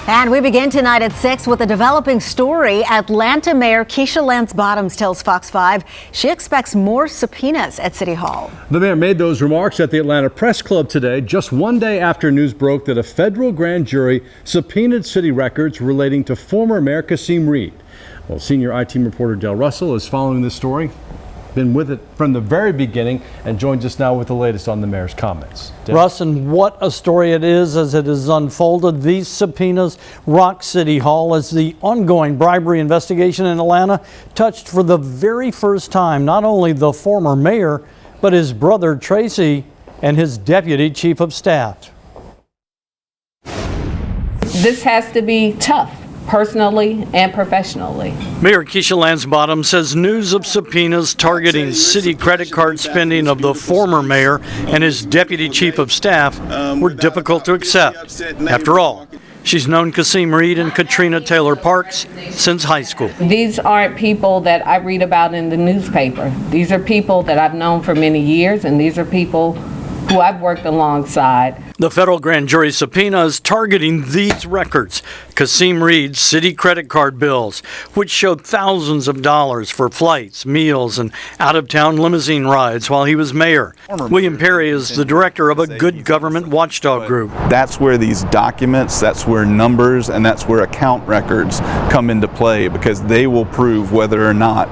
And we begin tonight at 6 with a developing story. Atlanta Mayor Keisha Lance Bottoms tells Fox 5 she expects more subpoenas at City Hall. The mayor made those remarks at the Atlanta Press Club today, just one day after news broke that a federal grand jury subpoenaed city records relating to former Mayor Kasim Reed. Well, senior IT reporter Dale Russell is following this story. Been with it from the very beginning and joins us now with the latest on the mayor's comments. Dale? Russ, and what a story it is as it is unfolded. These subpoenas rock City Hall as the ongoing bribery investigation in Atlanta touched for the very first time not only the former mayor, but his brother Tracy and his deputy chief of staff. This has to be tough, personally and professionally. Mayor Keisha Lance Bottoms says news of subpoenas targeting city credit card spending of the former mayor and his deputy chief of staff were difficult to accept. After all, she's known Kasim Reed and Katrina Taylor Parks since high school. These aren't people that I read about in the newspaper. These are people that I've known for many years, and these are people who I've worked alongside. The federal grand jury subpoena is targeting these records: Kasim Reed's city credit card bills, which showed thousands of dollars for flights, meals, and out-of-town limousine rides while he was mayor. William Perry is the director of a good government watchdog group. That's where these documents, that's where numbers, and that's where account records come into play, because they will prove whether or not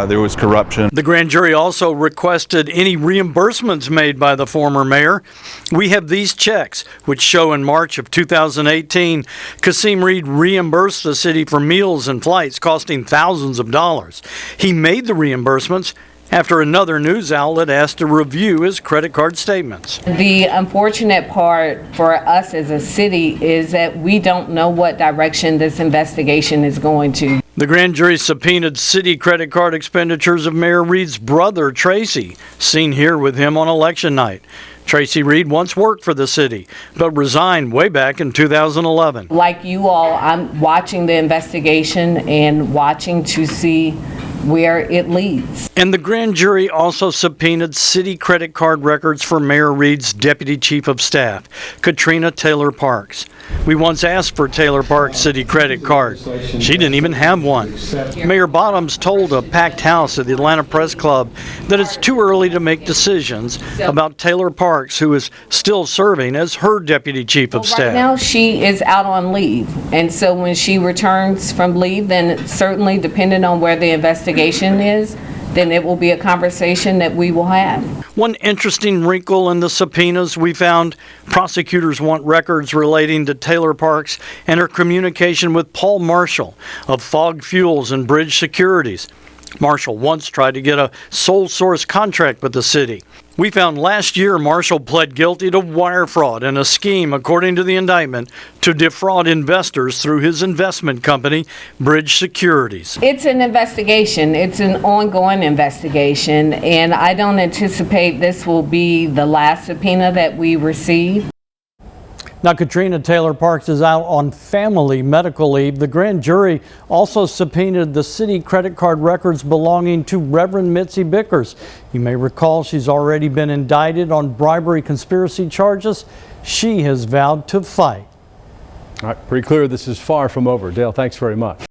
there was corruption. The grand jury also requested any reimbursements made by the former mayor. We have these checks, which show in March of 2018, Kasim Reed reimbursed the city for meals and flights costing thousands of dollars. He made the reimbursements after another news outlet asked to review his credit card statements. The unfortunate part for us as a city is that we don't know what direction this investigation is going to. The grand jury subpoenaed city credit card expenditures of Mayor Reed's brother, Tracy, seen here with him on election night. Tracy Reed once worked for the city, but resigned way back in 2011. Like you all, I'm watching the investigation and watching to see where it leads. And the grand jury also subpoenaed city credit card records for Mayor Reed's deputy chief of staff, Katrina Taylor Parks. We once asked for Taylor Parks' city credit card. She didn't even have one. Mayor Bottoms told a packed house at the Atlanta Press Club that it's too early to make decisions about Taylor Parks, who is still serving as her deputy chief of staff. Right now she is out on leave, and so when she returns from leave, then certainly depending on where the investigation is, then it will be a conversation that we will have. One interesting wrinkle in the subpoenas we found: prosecutors want records relating to Taylor Parks and her communication with Paul Marshall of Fog Fuels and Bridge Securities. Marshall once tried to get a sole source contract with the city. We found last year Marshall pled guilty to wire fraud and a scheme, according to the indictment, to defraud investors through his investment company, Bridge Securities. It's an investigation. It's an ongoing investigation, and I don't anticipate this will be the last subpoena that we receive. Now, Katrina Taylor Parks is out on family medical leave. The grand jury also subpoenaed the city credit card records belonging to Reverend Mitzi Bickers. You may recall she's already been indicted on bribery conspiracy charges. She has vowed to fight. All right, pretty clear this is far from over. Dale, thanks very much.